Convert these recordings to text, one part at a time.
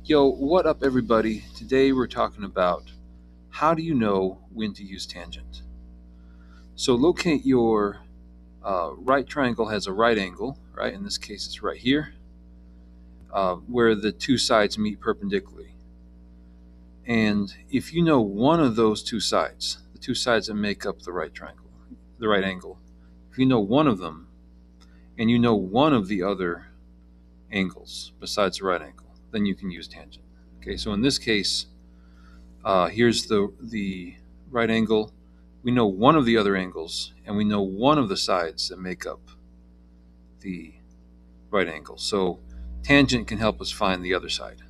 Yo, what up, everybody? Today we're talking about how do you know when to use tangent. So locate your right triangle has a right angle, right? In this case, it's right here, where the two sides meet perpendicularly. And if you know one of those two sides, the two sides that make up the right triangle, the right angle, if you know one of them, and you know one of the other angles besides the right angle, then you can use tangent. Okay, so in this case, here's the right angle. We know one of the other angles, and we know one of the sides that make up the right angle. So tangent can help us find the other side.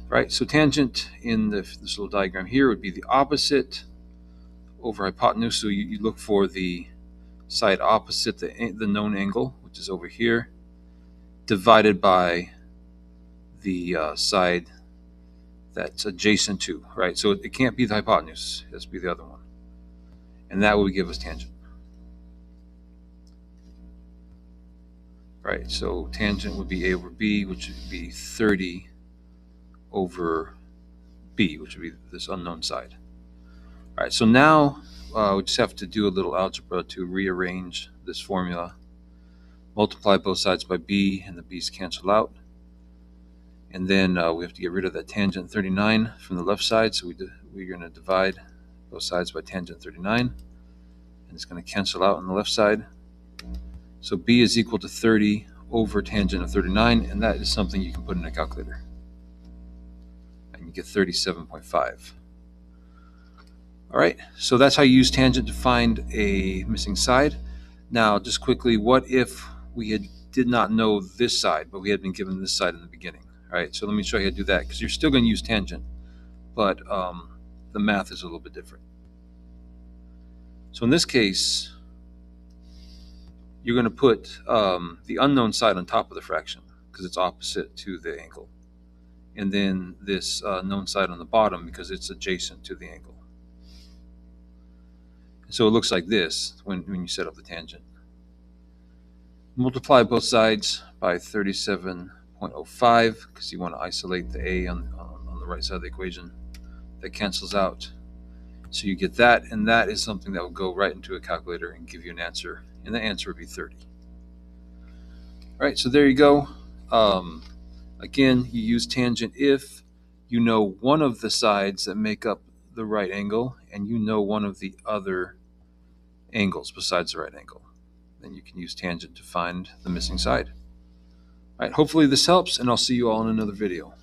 Right, so tangent in this little diagram here would be the opposite over hypotenuse. So you look for the side opposite the known angle, which is over here, divided by the side that's adjacent to, right? So it can't be the hypotenuse, it has to be the other one. And that would give us tangent. Right, so tangent would be A over B, which would be 30 over B, which would be this unknown side. All right, so now we just have to do a little algebra to rearrange this formula. Multiply both sides by B, and the B's cancel out. And then we have to get rid of that tangent 39 from the left side, so we're going to divide both sides by tangent 39. And it's going to cancel out on the left side. So B is equal to 30 over tangent of 39, and that is something you can put in a calculator. And you get 37.5. All right, so that's how you use tangent to find a missing side. Now, just quickly, what if we did not know this side, but we had been given this side in the beginning? All right, so let me show you how to do that, because you're still going to use tangent, but the math is a little bit different. So in this case, you're going to put the unknown side on top of the fraction because it's opposite to the angle. And then this known side on the bottom because it's adjacent to the angle. So it looks like this when you set up the tangent. Multiply both sides by 37.05 because you want to isolate the A on the right side of the equation. That cancels out. So you get that, and that is something that will go right into a calculator and give you an answer. And the answer would be 30. All right, so there you go. Again, you use tangent if you know one of the sides that make up the right angle and you know one of the other angles besides the right angle. Then you can use tangent to find the missing side. All right, hopefully this helps, and I'll see you all in another video.